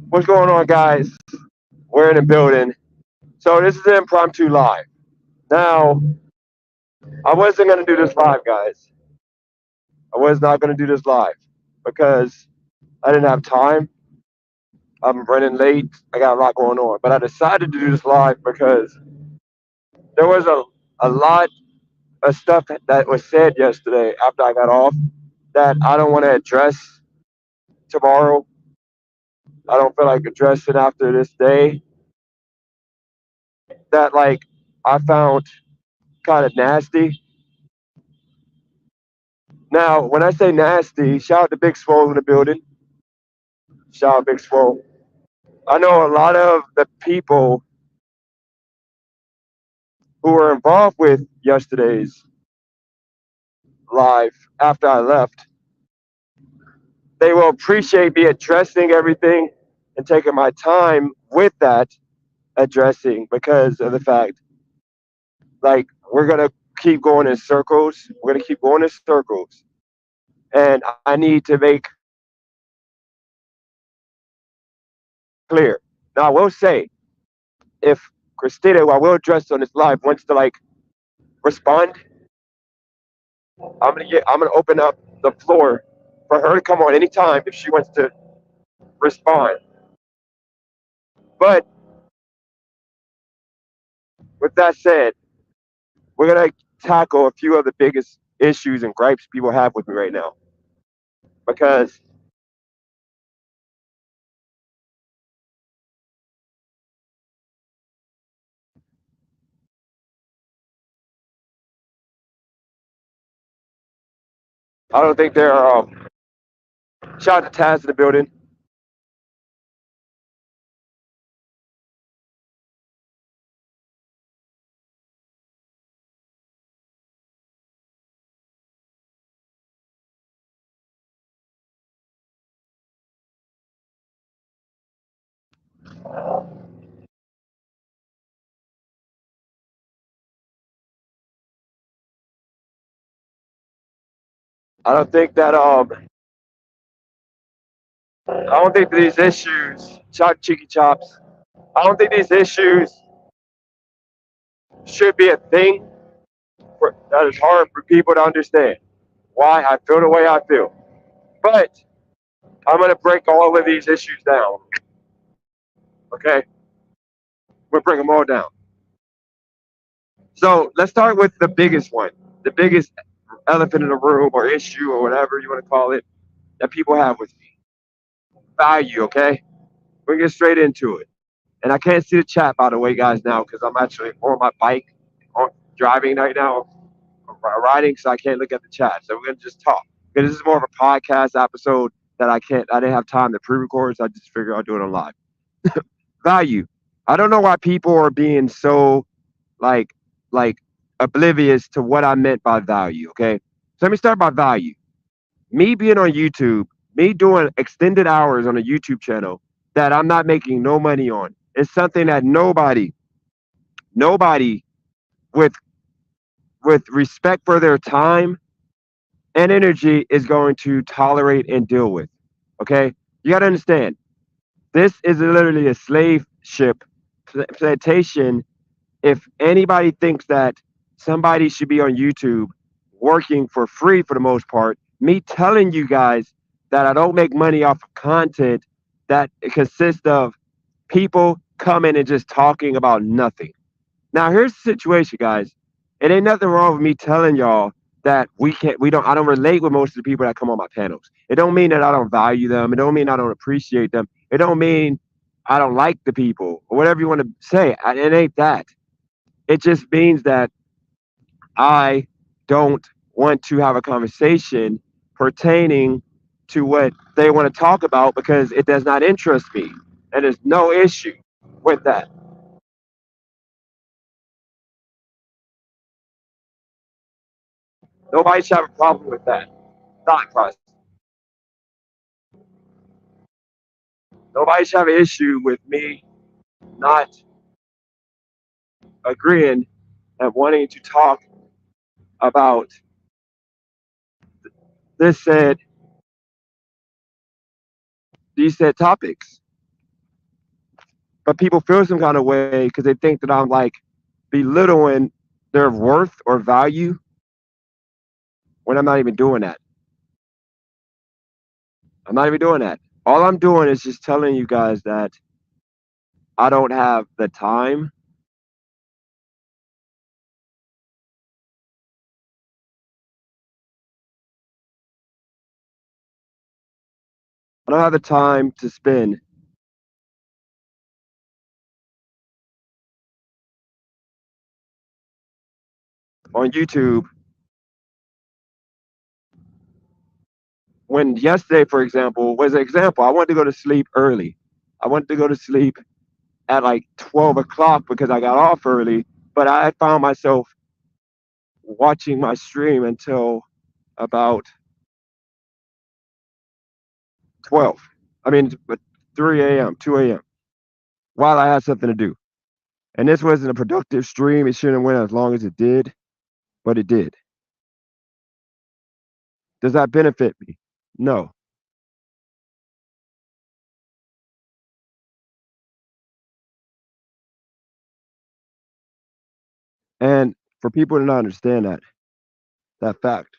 What's going on, guys? We're in the building. So this is an impromptu live. Now, I wasn't gonna do this live, guys. I was not gonna do this live because I didn't have time. I'm running late. I got a lot going on. But I decided to do this live because there was a lot of stuff that was said yesterday after I got off that I don't want to address tomorrow. I don't feel like addressing after this day. That I found kind of nasty. Now, when I say nasty, shout out to Big Swole in the building. Shout out Big Swole. I know a lot of the people who were involved with yesterday's live after I left. They will appreciate me addressing everything and taking my time with that addressing because of the fact, we're going to keep going in circles. We're going to keep going in circles. And I need to make clear. Now, I will say, if Christina, who I will address on this live, wants to respond, I'm gonna open up the floor for her to come on anytime if she wants to respond. But with that said, we're gonna tackle a few of the biggest issues and gripes people have with me right now because I don't think they're. Shout out to Taz in the building. I don't think that I don't think these issues. Shout out to Cheeky Chops. I don't think these issues should be a thing that is hard for people to understand. Why I feel the way I feel. But I'm gonna break all of these issues down. Okay, we'll bring them all down. So let's start with the biggest one, the biggest elephant in the room or issue or whatever you want to call it that people have with me. Value. Okay, we're gonna get straight into it. And I can't see the chat by the way, guys, now because I'm actually on my bike, on driving right now, riding, so I can't look at the chat. So we're gonna just talk because this is more of a podcast episode that I didn't have time to pre-record, so I just figured I'll do it on live. Value. I don't know why people are being so like like oblivious to what I meant by value. Okay, so let me start by value. Me being on YouTube, me doing extended hours on a YouTube channel that I'm not making no money on. It's something that nobody with respect for their time and energy is going to tolerate and deal with. Okay, you got to understand. This is literally a slave ship plantation. If anybody thinks that somebody should be on YouTube working for free for the most part, me telling you guys that I don't make money off of content that consists of people coming and just talking about nothing. Now here's the situation, guys. It ain't nothing wrong with me telling y'all that I don't relate with most of the people that come on my panels. It don't mean that I don't value them. It don't mean I don't appreciate them. It don't mean I don't like the people or whatever you want to say. It ain't that. It just means that I don't want to have a conversation pertaining to what they want to talk about because it does not interest me. And there's no issue with that. Nobody should have a problem with that thought process. Nobody should have an issue with me not agreeing and wanting to talk about this said these said topics. but people feel some kind of way because they think that I'm like belittling their worth or value when I'm not even doing that. I'm not even doing that. All I'm doing is just telling you guys that I don't have the time. I don't have the time to spend on YouTube when yesterday, for example, was an example. I wanted to go to sleep early. I wanted to go to sleep at like 12 o'clock because I got off early, but I found myself watching my stream until about 12. I mean, 3 a.m., 2 a.m. while I had something to do. And this wasn't a productive stream. It shouldn't have went as long as it did, but it did. Does that benefit me? No. And for people to not understand that fact,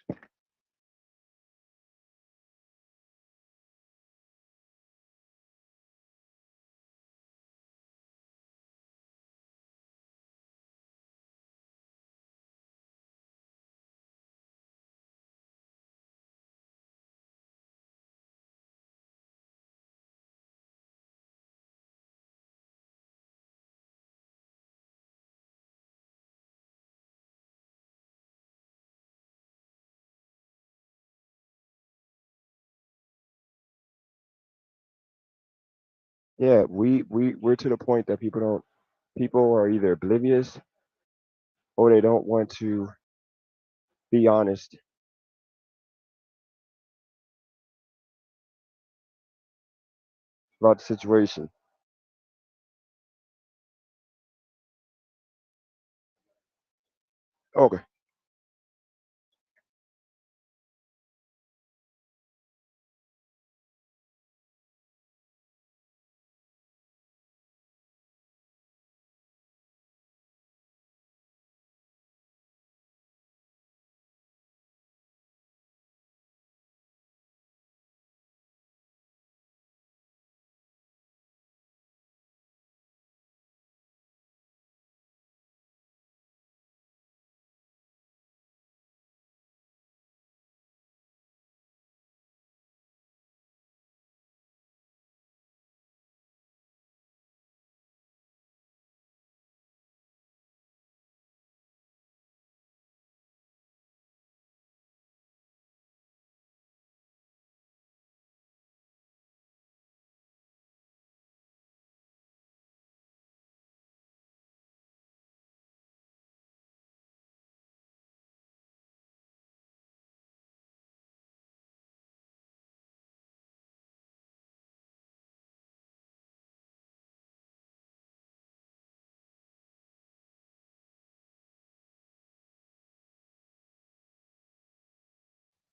yeah, we're to the point that people are either oblivious or they don't want to be honest about the situation. Okay.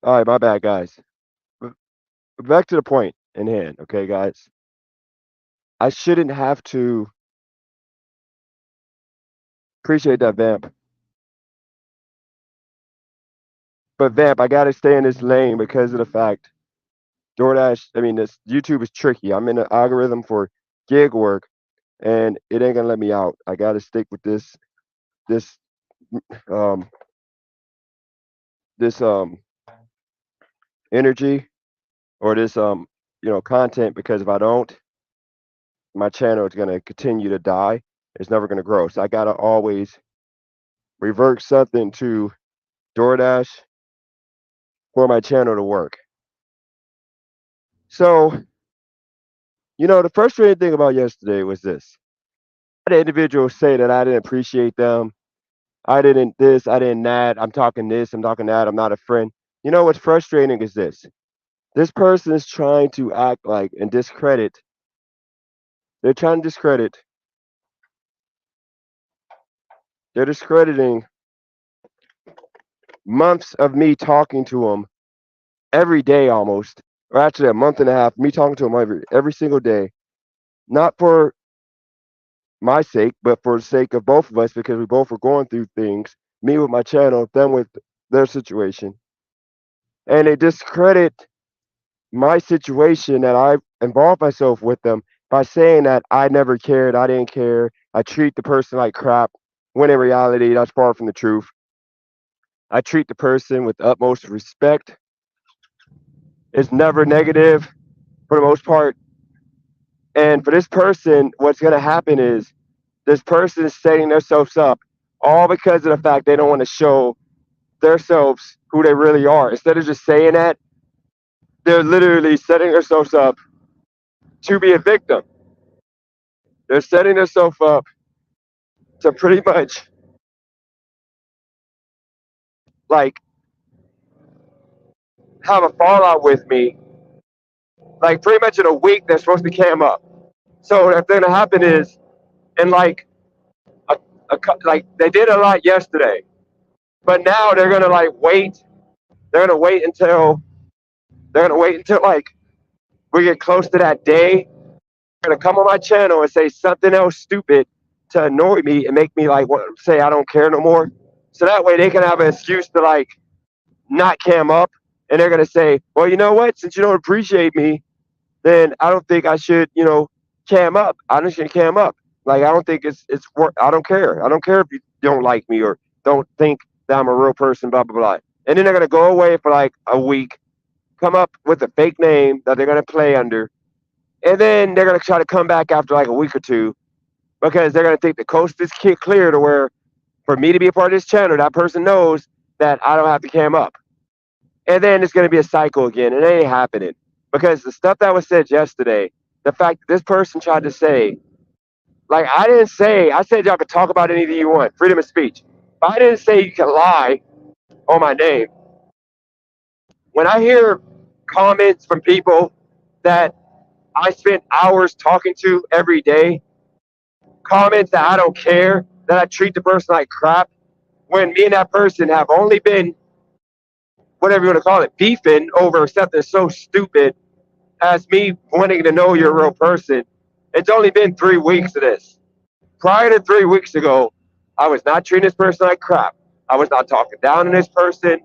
All right, my bad, guys. B- Back to the point in hand, okay, guys. I shouldn't have to appreciate that, Vamp. But Vamp, I gotta stay in this lane because of the fact DoorDash. I mean, this YouTube is tricky. I'm in the algorithm for gig work, and it ain't gonna let me out. I gotta stick with this um this energy or this content because if I don't, my channel is gonna continue to die. It's never gonna grow. So I gotta always revert something to DoorDash for my channel to work. So, the frustrating thing about yesterday was this. I had individuals say that I didn't appreciate them. I didn't this, I didn't that. I'm talking this, I'm talking that. I'm not a friend. You know what's frustrating is this. This person is trying to act like and discredit. They're trying to discredit. They're discrediting months of me talking to them every day almost, or actually a month and a half, me talking to them every single day. Not for my sake, but for the sake of both of us, because we both were going through things, me with my channel, them with their situation. And they discredit my situation that I involved myself with them by saying that I never cared, I didn't care, I treat the person like crap, when in reality, that's far from the truth. I treat the person with the utmost respect. It's never negative for the most part. And for this person, what's going to happen is this person is setting themselves up all because of the fact they don't want to show themselves who they really are. Instead of just saying that, they're literally setting themselves up to be a victim. They're setting themselves up to pretty much like have a fallout with me. Like pretty much in a week, they're supposed to cam up. So what's going to happen is, and a, like they did a lot yesterday, but now they're going to like wait. They're going to wait until like we get close to that day. They're going to come on my channel and say something else stupid to annoy me and make me like say I don't care no more. So that way they can have an excuse to like not cam up, and they're gonna say, well, you know what? Since you don't appreciate me, then I don't think I should, cam up. I'm just gonna cam up. Like I don't think it's work. I don't care. I don't care if you don't like me or don't think that I'm a real person. Blah blah blah. And then they're gonna go away for like a week, come up with a fake name that they're gonna play under, and then they're gonna try to come back after like a week or two because they're gonna think the coast is clear to where for me to be a part of this channel, that person knows that I don't have to cam up. And then it's going to be a cycle again. And it ain't happening because the stuff that was said yesterday, the fact that this person tried to say, like, I said y'all could talk about anything you want, freedom of speech. But I didn't say you can lie on my name. When I hear comments from people that I spend hours talking to every day, comments that I don't care, that I treat the person like crap, when me and that person have only been, whatever you want to call it, beefing over something so stupid as me wanting to know you're a real person. It's only been 3 weeks of this. Prior to 3 weeks ago, I was not treating this person like crap. I was not talking down to this person.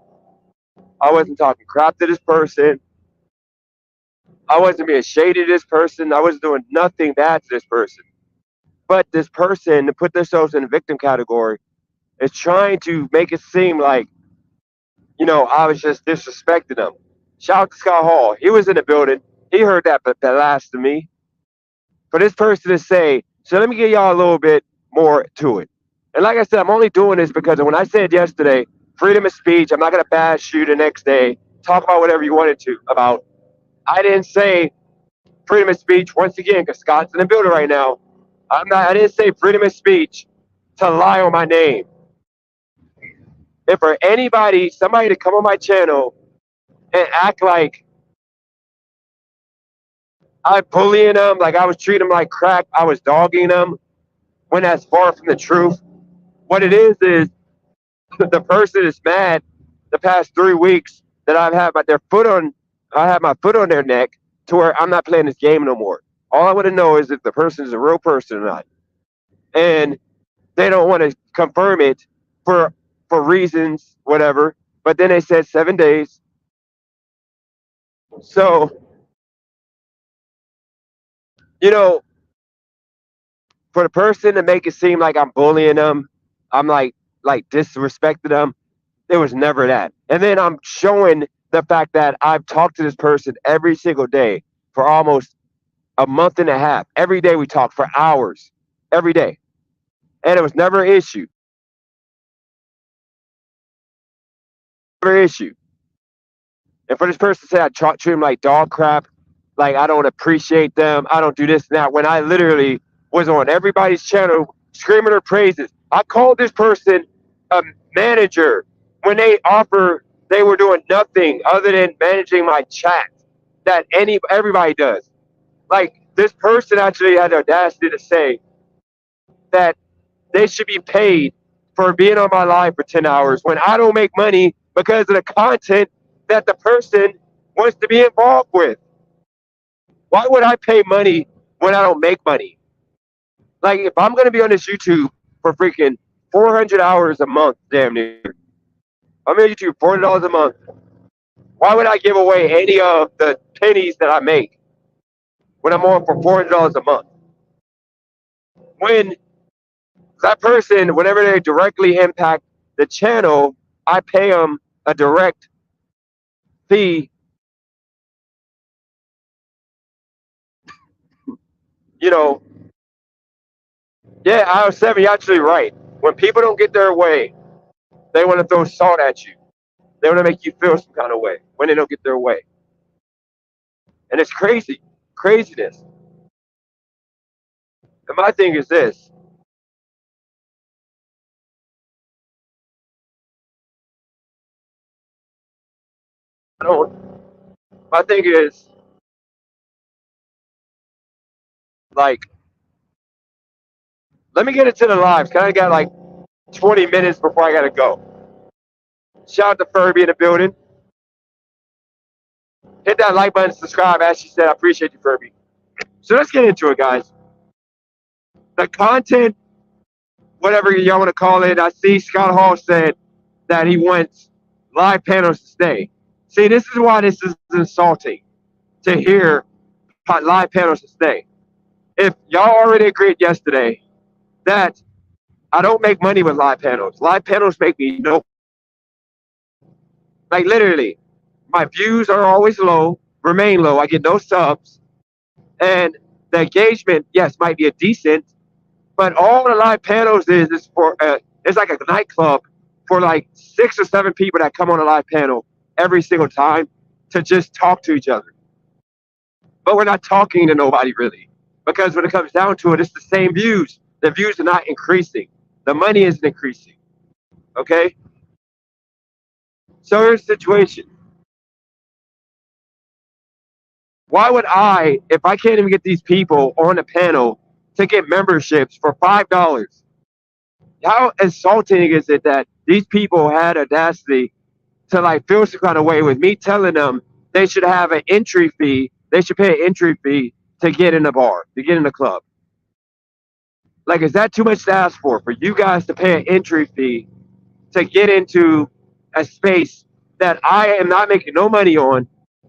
I wasn't talking crap to this person. I wasn't being shady to this person. I wasn't doing nothing bad to this person. But this person, to put themselves in the victim category, is trying to make it seem like, I was just disrespecting them. Shout out to Scott Hall. He was in the building. He heard that, but that last to me. For this person to say, so let me give y'all a little bit more to it. And like I said, I'm only doing this because when I said yesterday, freedom of speech, I'm not going to bash you the next day, talk about whatever you wanted to about. I didn't say freedom of speech once again because Scott's in the building right now. I didn't say freedom of speech to lie on my name. If for somebody to come on my channel and act like I'm bullying them, like I was treating them like crap, I was dogging them, when that's far from the truth. What it is the person is mad the past 3 weeks that I have my foot on their neck to where I'm not playing this game no more. All I want to know is if the person is a real person or not. And they don't want to confirm it for reasons, whatever. But then they said 7 days. So, you know, for the person to make it seem like I'm bullying them, I'm like disrespecting them. It was never that. And then I'm showing the fact that I've talked to this person every single day for almost a month and a half. Every day we talked for hours, every day, and it was never an issue. Never an issue. And for this person to say I treat him like dog crap, like I don't appreciate them, I don't do this and that, when I literally was on everybody's channel screaming her praises. I called this person a manager when they were doing nothing other than managing my chat that everybody does. Like this person actually had the audacity to say that they should be paid for being on my live for 10 hours when I don't make money because of the content that the person wants to be involved with. Why would I pay money when I don't make money? Like if I'm gonna be on this YouTube for freaking 400 hours a month, damn near, I'm on YouTube $40 a month. Why would I give away any of the pennies that I make when I'm on for $400 a month? When that person, whenever they directly impact the channel, I pay them a direct fee. You know, yeah, I was 7. You're actually right. When people don't get their way, they want to throw salt at you. They want to make you feel some kind of way when they don't get their way. And it's crazy, craziness. And my thing is this: I don't. My thing is like, let me get into the lives. Cause I got like 20 minutes before I gotta go. Shout out to Furby in the building. Hit that like button, subscribe. As she said, I appreciate you, Furby. So let's get into it, guys. The content, whatever y'all want to call it. I see Scott Hall said that he wants live panels to stay. See, this is why this is insulting to hear live panels to stay. If y'all already agreed yesterday that I don't make money with live panels make me no, like literally, my views are always low, remain low. I get no subs, and the engagement, yes, might be a decent, but all the live panels is for it's like a nightclub for like 6 or 7 people that come on a live panel every single time to just talk to each other. But we're not talking to nobody really, because when it comes down to it, it's the same views. The views are not increasing. The money isn't increasing. Okay, so here's the situation. Why would I, if I can't even get these people on the panel to get memberships for $5? How insulting is it that these people had audacity to like feel some kind of way with me telling them they should have an entry fee, they should pay an entry fee to get in the bar, to get in the club? Like, is that too much to ask for you guys to pay an entry fee to get into a space that I am not making no money on?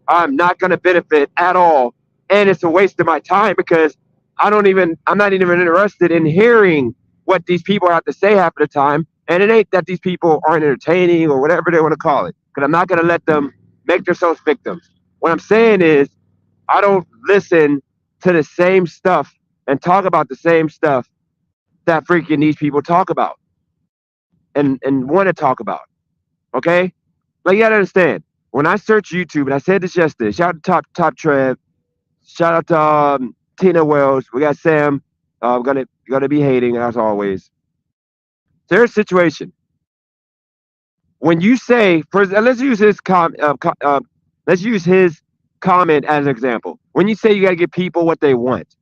I'm not going to benefit at all. And it's a waste of my time because I'm not even interested in hearing what these people have to say half of the time. And it ain't that these people aren't entertaining or whatever they want to call it, because I'm not going to let them make themselves victims. What I'm saying is, I don't listen to the same stuff and talk about the same stuff that freaking these people talk about and want to talk about. Okay? Like, you gotta understand. When I search YouTube, and I said this yesterday, shout out to Top Trev, shout out to Tina Wells. We got Sam. Gonna be hating as always. There's a situation when you say, let's use let's use his comment as an example. When you say you got to give people what they want,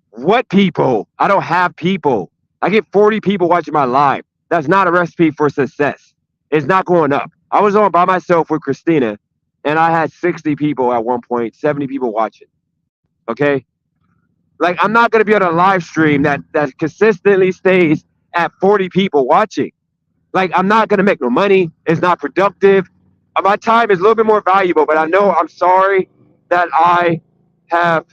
what people? I don't have people. I get 40 people watching my live. That's not a recipe for success. It's not going up. I was on by myself with Christina, and I had 60 people at one point, 70 people watching. Okay? Like, I'm not going to be on a live stream that consistently stays at 40 people watching. Like, I'm not going to make no money. It's not productive. My time is a little bit more valuable, but I know I'm sorry that I have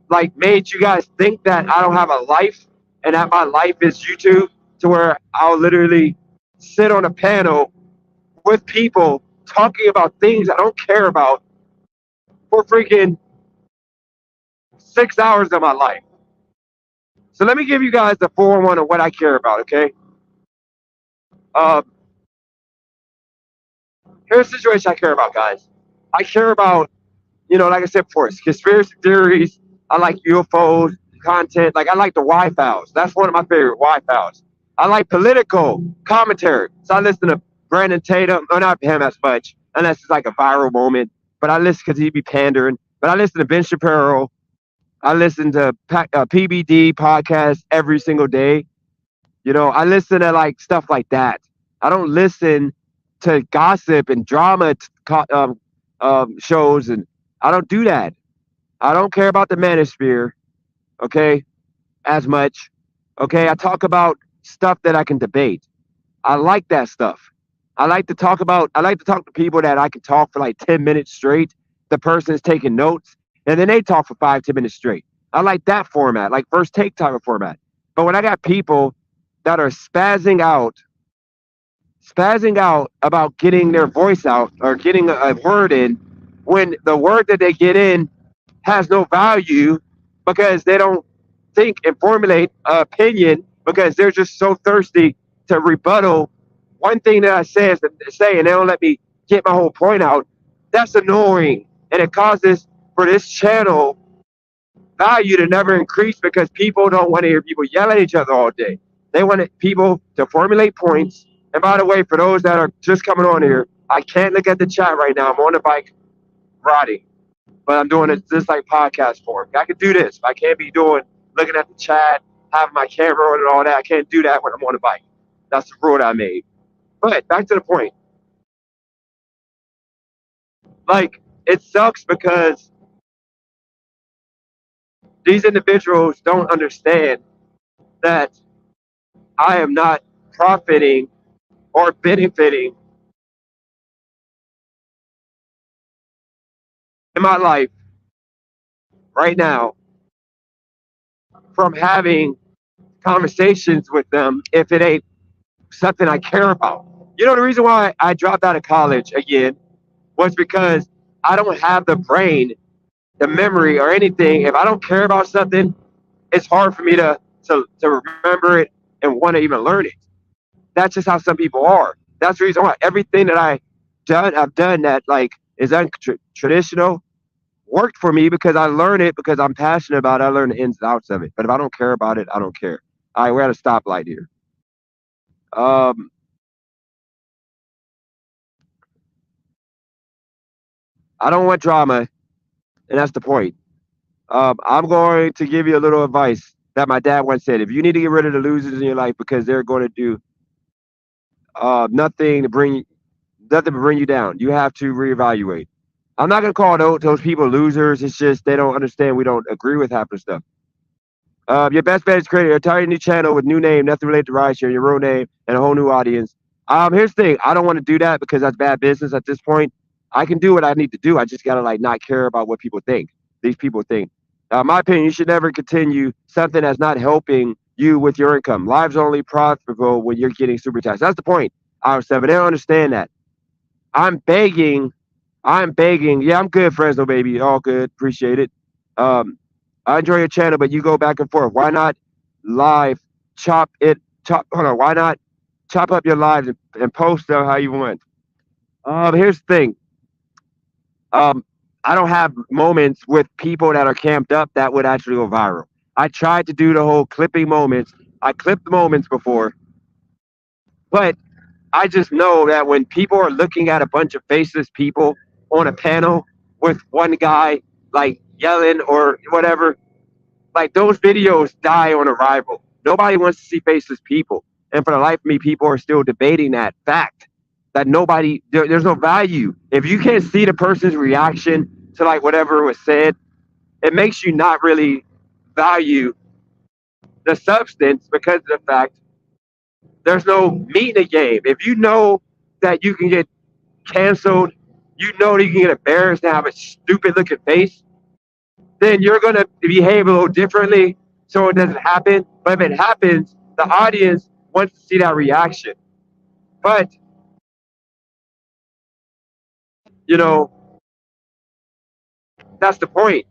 like made you guys think that I don't have a life and that my life is YouTube, to where I'll literally sit on a panel with people talking about things I don't care about for freaking 6 hours of my life. So let me give you guys the 411 of what I care about, okay? Um, Here's the situation I care about, guys. I care about, like I said before, it's conspiracy theories. I like UFOs, content. Like, I like the Wi-Fi's. That's one of my favorite Wi-Fi's. I like political commentary. So I listen to Brandon Tatum, or not him as much, unless it's like a viral moment. But I listen because he be pandering. But I listen to Ben Shapiro. I listen to PBD podcast every single day. I listen to like stuff like that. I don't listen to gossip and drama shows, and I don't do that. I don't care about the manosphere. Okay, as much. Okay, I talk about stuff that I can debate. I like that stuff. I like to talk to people that I can talk for like 10 minutes straight. The person is taking notes and then they talk for 5, 10 minutes straight. I like that format, like first take type of format. But when I got people that are spazzing out about getting their voice out or getting a word in, when the word that they get in has no value because they don't think and formulate an opinion because they're just so thirsty to rebuttal one thing that I say and they don't let me get my whole point out. That's annoying. And it causes for this channel value to never increase because people don't want to hear people yell at each other all day. They want people to formulate points. And by the way, for those that are just coming on here, I can't look at the chat right now. I'm on the bike riding, but I'm doing it just like podcast form. I can do this. I can't be doing looking at the chat, having my camera on and all that. I can't do that when I'm on the bike. That's the rule that I made. But back to the point. Like, it sucks because these individuals don't understand that I am not profiting or benefiting in my life right now from having conversations with them if it ain't something I care about. You know, the reason why I dropped out of college again was because I don't have the brain, the memory, or anything. If I don't care about something, it's hard for me to remember it and want to even learn it. That's just how some people are. That's the reason why everything that I've done that like is untraditional worked for me because I learn it because I'm passionate about it. I learn the ins and outs of it. But if I don't care about it, I don't care. All right, we're at a stoplight here. Um, I don't want drama, and that's the point. I'm going to give you a little advice that my dad once said. If you need to get rid of the losers in your life because they're going to do nothing to bring nothing to bring you down, you have to reevaluate. I'm not going to call those people losers. It's just they don't understand. We don't agree with half the stuff. Your best bet is create an entirely new channel with new name, nothing related to rideshare, your real name, and a whole new audience. Here's the thing. I don't want to do that because that's bad business at this point. I can do what I need to do. I just gotta like not care about what people think. These people think. My opinion, you should never continue something that's not helping you with your income. Lives are only profitable when you're getting super taxed. That's the point. I was seven. They don't understand that. I'm begging. I'm begging. Yeah, I'm good, Fresno baby. All good. Appreciate it. Um, I enjoy your channel, but you go back and forth. Why not live chop it? Chop. Hold on. Why not chop up your lives and post them how you want? Here's the thing. Um, I don't have moments with people that are camped up that would actually go viral. I tried to do the whole clipping moments. I clipped moments before, but I just know that when people are looking at a bunch of faceless people on a panel with one guy like yelling or whatever, like those videos die on arrival. Nobody wants to see faceless people. And for the life of me, people are still debating that fact that there's no value. If you can't see the person's reaction to like whatever was said, it makes you not really value the substance because of the fact there's no meat in the game. If you know that you can get canceled, you know that you can get embarrassed and have a stupid looking face, then you're going to behave a little differently so it doesn't happen. But if it happens, the audience wants to see that reaction. But, you know, that's the point.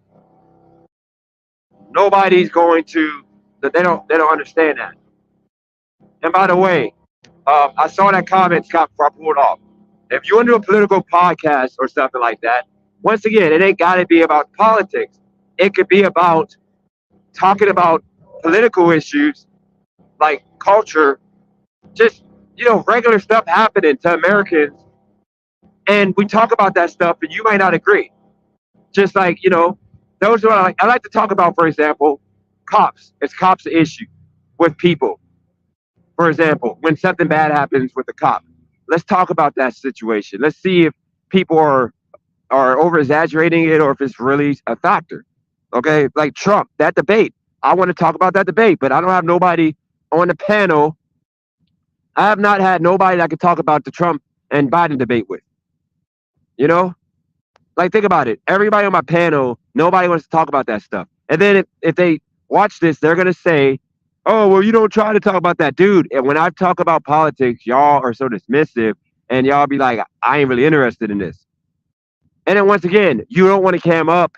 Nobody's going to, they don't understand that. And by the way, I saw that comment, Scott, before I pulled off. If you want to do a political podcast or something like that, once again, it ain't got to be about politics. It could be about talking about political issues like culture, just, regular stuff happening to Americans. And we talk about that stuff and you might not agree. Just like, those are I like to talk about, for example, cops. It's cops an issue with people. For example, when something bad happens with a cop, let's talk about that situation. Let's see if people are over exaggerating it or if it's really a factor. Okay, like Trump, that debate. I want to talk about that debate, but I don't have nobody on the panel. I have not had nobody that I could talk about the Trump and Biden debate with. You know, like think about it. Everybody on my panel, nobody wants to talk about that stuff. And then if they watch this, they're gonna say, "Oh, well, you don't try to talk about that, dude." And when I talk about politics, y'all are so dismissive, and y'all be like, "I ain't really interested in this." And then once again, you don't want to cam up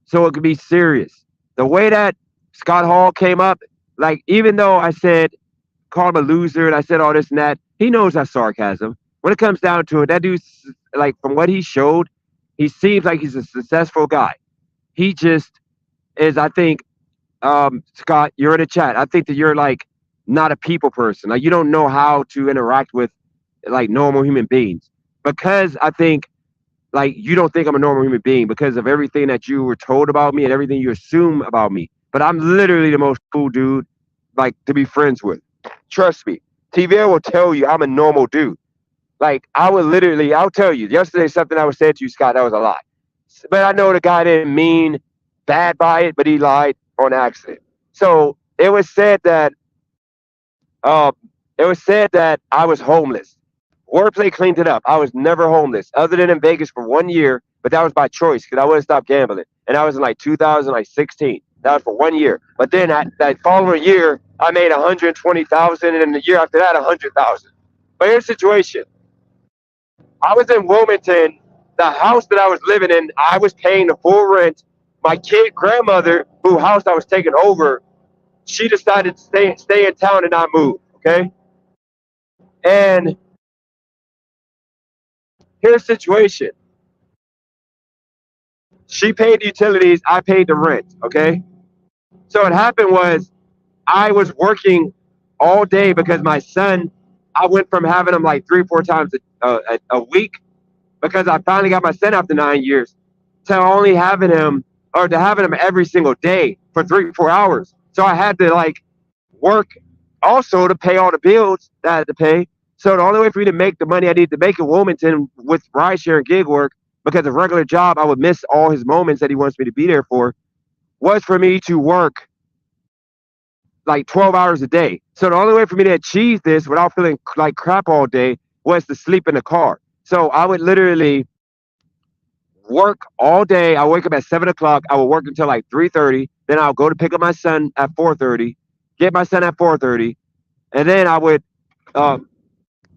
so it could be serious. The way that Scott Hall came up, like even though I said call him a loser and I said all this and that, he knows that's sarcasm. When it comes down to it, that dude's like from what he showed, he seems like he's a successful guy. He just is, I think, Scott, you're in the chat. I think that you're like not a people person. Like you don't know how to interact with like normal human beings. Because I think like you don't think I'm a normal human being because of everything that you were told about me and everything you assume about me. But I'm literally the most cool dude like to be friends with. Trust me. TVA will tell you I'm a normal dude. Like I would literally, I'll tell you. Yesterday, something I was said to you, Scott, that was a lie. But I know the guy didn't mean bad by it, but he lied on accident. So uh, it was said that I was homeless. Wordplay cleaned it up. I was never homeless, other than in Vegas for 1 year, but that was by choice because I wouldn't stop gambling. And that was in like 2016. That was for 1 year. But then that following year, I made 120,000, and then the year after that, 100,000. But here's the situation: I was in Wilmington. The house that I was living in, I was paying the full rent. My kid grandmother, whose house I was taking over, she decided to stay in town and not move. Okay, and here's the situation: she paid the utilities, I paid the rent. Okay, so what happened was I was working all day because my son, I went from having him like 3 or 4 times a week because I finally got my son after 9 years to only having him or to having him every single day for 3 or 4 hours. So I had to like work also to pay all the bills that I had to pay. So the only way for me to make the money I need to make in Wilmington with rideshare and gig work, because a regular job I would miss all his moments that he wants me to be there for, was for me to work like 12 hours a day. So the only way for me to achieve this without feeling like crap all day was to sleep in the car. So I would literally work all day. I wake up at 7 o'clock. I would work until like 3:30. Then I'll go to pick up my son at 4:30. Get my son at 4:30, and then um,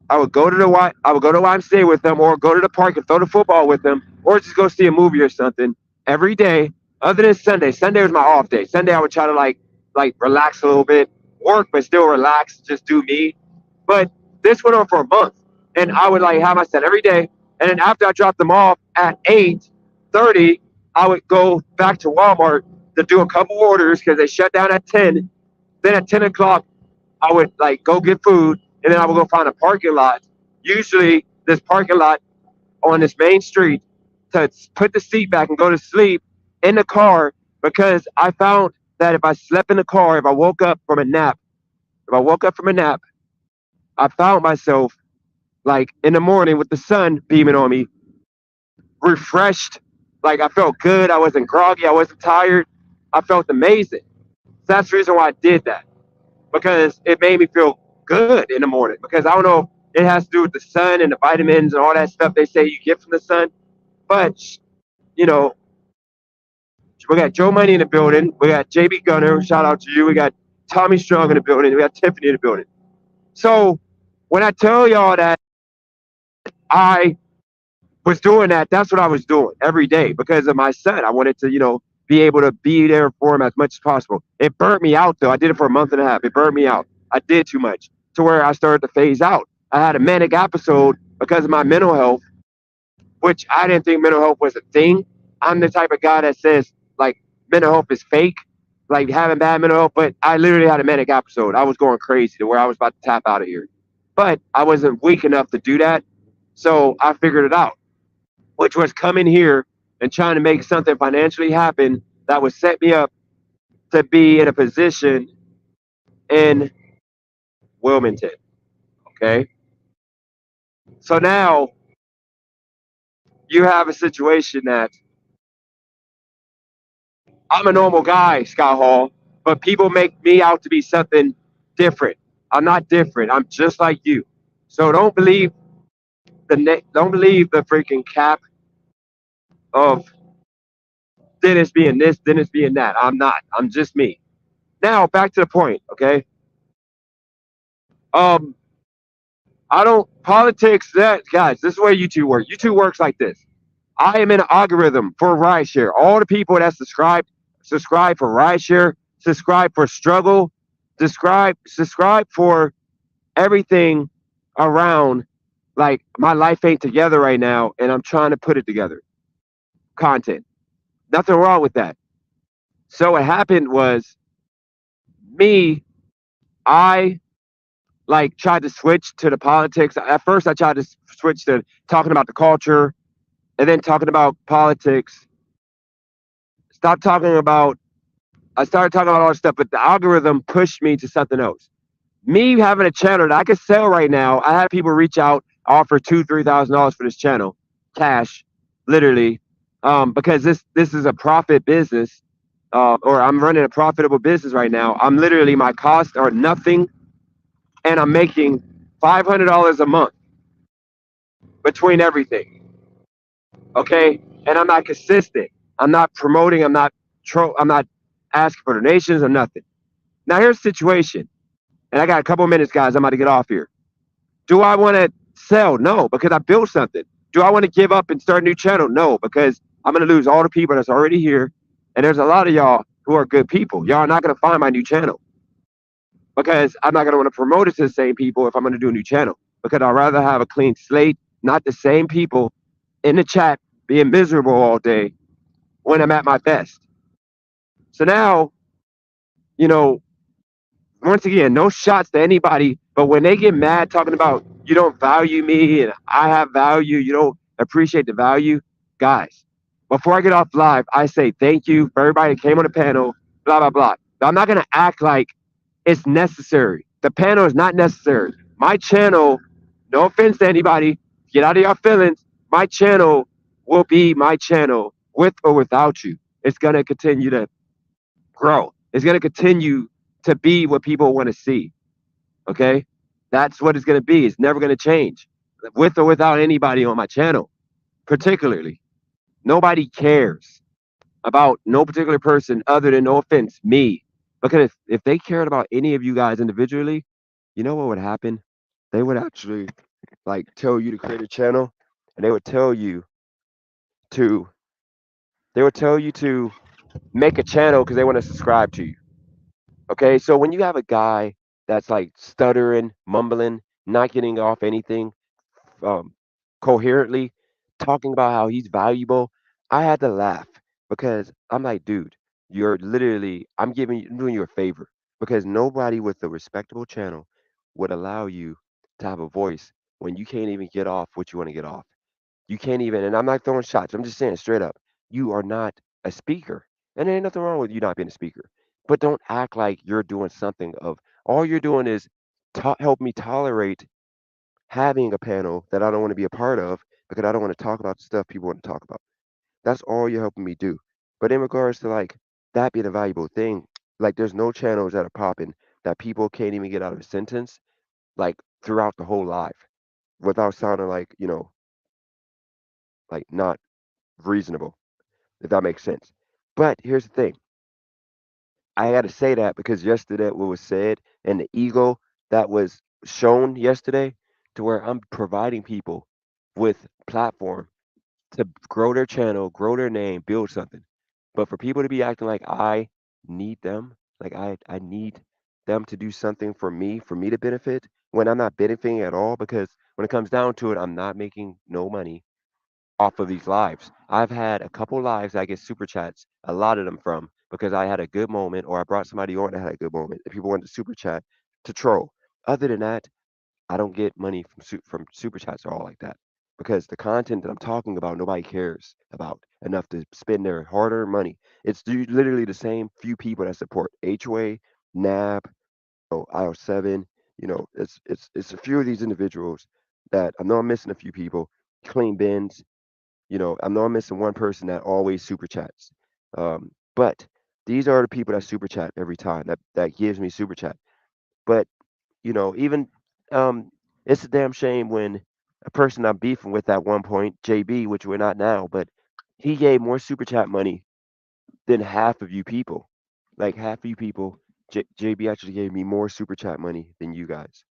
I would go to I would go to YMCA with them, or go to the park and throw the football with them, or just go see a movie or something every day. Other than Sunday, Sunday was my off day. Sunday I would try to like relax a little bit, work but still relax, just do me. But this went on for a month, and I would like have my son every day, and then after I dropped them off at 8:30, I would go back to Walmart to do a couple orders because they shut down at 10. Then at 10 o'clock, I would like go get food, and then I would go find a parking lot. Usually, this parking lot on this main street to put the seat back and go to sleep in the car because I found that if I slept in the car, if I woke up from a nap, I found myself like in the morning with the sun beaming on me, refreshed. Like I felt good. I wasn't groggy. I wasn't tired. I felt amazing. So that's the reason why I did that, because it made me feel good in the morning. Because I don't know if it has to do with the sun and the vitamins and all that stuff they say you get from the sun. But, you know, we got Joe Money in the building. We got JB Gunner. Shout out to you. We got Tommy Strong in the building. We got Tiffany in the building. So when I tell y'all that I was doing that, that's what I was doing every day because of my son. I wanted to, be able to be there for him as much as possible. It burnt me out though. I did it for a month and a half. It burnt me out. I did too much to where I started to phase out. I had a manic episode because of my mental health, which I didn't think mental health was a thing. I'm the type of guy that says like mental health is fake, like having bad mental health. But I literally had a manic episode. I was going crazy to where I was about to tap out of here, but I wasn't weak enough to do that. So I figured it out, which was coming here and trying to make something financially happen that would set me up to be in a position in Wilmington. Okay. So now you have a situation that I'm a normal guy, Scott Hall. but people make me out to be something different. I'm not different. I'm just like you. So don't believe the freaking cap of Dennis being this, Dennis being that. I'm not. I'm just me. Now back to the point, okay? Um, I don't politics. That guys, this is where YouTube works. YouTube works like this. I am in an algorithm for rideshare. All the people that subscribe for rideshare, subscribe for struggle, subscribe for everything around. Like my life ain't together right now, and I'm trying to put it together. Content. Nothing wrong with that. So what happened was me. I like tried to switch to the politics. At first, I tried to switch to talking about the culture, and then talking about politics. Stop talking about. I started talking about all this stuff, but the algorithm pushed me to something else. Me having a channel that I could sell right now. I had people reach out, offer $2,000, $3,000 for this channel, cash, literally, because this is a profit business, or I'm running a profitable business right now. I'm literally my costs are nothing, and I'm making $500 a month between everything. Okay, and I'm not consistent. I'm not promoting. I'm not asking for donations or nothing. Now here's the situation, and I got a couple minutes, guys. I'm about to get off here. Do I want to sell? No, because I built something. Do I want to give up and start a new channel? No, because I'm going to lose all the people that's already here. And there's a lot of y'all who are good people. Y'all are not going to find my new channel because I'm not going to want to promote it to the same people if I'm going to do a new channel. Because I'd rather have a clean slate, not the same people in the chat being miserable all day when I'm at my best. So now, you know, once again, no shots to anybody, but when they get mad talking about you don't value me and I have value, you don't appreciate the value, guys, before I get off live, I say thank you for everybody that came on the panel, blah, blah, blah. But I'm not going to act like it's necessary. The panel is not necessary. My channel, no offense to anybody, get out of your feelings. My channel will be my channel with or without you. It's going to continue to grow. It's going to continue to be what people want to see. Okay, that's what it's going to be. It's never going to change, with or without anybody on my channel. Particularly, nobody cares about no particular person other than, no offense, me. Because if they cared about any of you guys individually, you know what would happen? They would actually like tell you to create a channel, and to they would tell you to make a channel because they want to subscribe to you. Okay, so when you have a guy that's like stuttering, mumbling, not getting off anything um, coherently, talking about how he's valuable, I had to laugh because I'm like, dude, you're literally, I'm doing you a favor because nobody with a respectable channel would allow you to have a voice when you can't even get off what you want to get off. You can't even, and I'm not throwing shots. I'm just saying straight up, you are not a speaker, and there ain't nothing wrong with you not being a speaker. But don't act like you're doing something of all you're doing is help me tolerate having a panel that I don't want to be a part of because I don't want to talk about the stuff people want to talk about. That's all you're helping me do. But in regards to like that being a valuable thing, like there's no channels that are popping that people can't even get out of a sentence like throughout the whole live without sounding like, like not reasonable, if that makes sense. But here's the thing. I got to say that because yesterday what was said and the ego that was shown yesterday to where I'm providing people with platform to grow their channel, grow their name, build something. But for people to be acting like I need them, like I need them to do something for me to benefit when I'm not benefiting at all because when it comes down to it, I'm not making no money off of these lives. I've had a couple lives I get super chats, a lot of them from because I had a good moment or I brought somebody on that had a good moment. And people wanted to super chat to troll. Other than that, I don't get money from super chats or all like that because the content that I'm talking about nobody cares about enough to spend their hard-earned money. It's literally the same few people that support HOA, NAB, IO7. It's a few of these individuals that I know I'm missing a few people. Clean bins, I know I'm missing one person that always super chats. But These are the people that super chat every time. That gives me super chat. But even um, it's a damn shame when a person I'm beefing with at one point, JB, which we're not now, but he gave more super chat money than half of you people. Like half of you people, JB actually gave me more super chat money than you guys,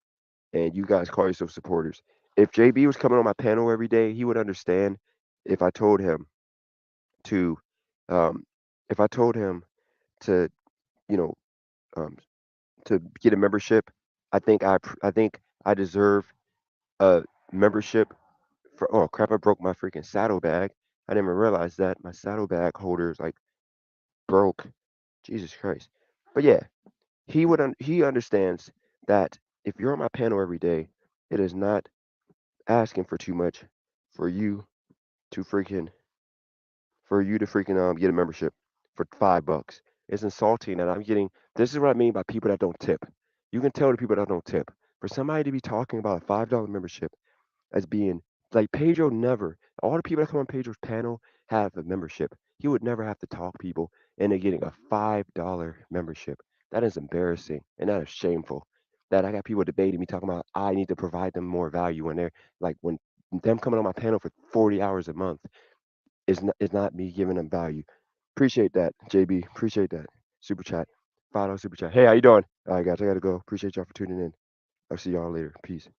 and you guys call yourself supporters. If JB was coming on my panel every day, he would understand if I told him to, um, if I told him to, you know, um, to get a membership. I think I deserve a membership for. Oh crap! I broke my freaking saddlebag. I didn't even realize that my saddlebag holder is like broke. Jesus Christ! But yeah, he understands that if you're on my panel every day, it is not asking for too much for you to freaking get a membership for $5. It's insulting that I'm getting. This is what I mean by people that don't tip. You can tell the people that don't tip. For somebody to be talking about a $5 membership as being like Pedro never. All the people that come on Pedro's panel have a membership. He would never have to talk people into getting a $5 membership. That is embarrassing and that is shameful. That I got people debating me talking about I need to provide them more value when they're like when them coming on my panel for 40 hours a month is not me giving them value. Appreciate that, JB. Appreciate that. Super chat. $5 super chat. Hey, how you doing? All right, guys, I gotta go. Appreciate y'all for tuning in. I'll see y'all later. Peace.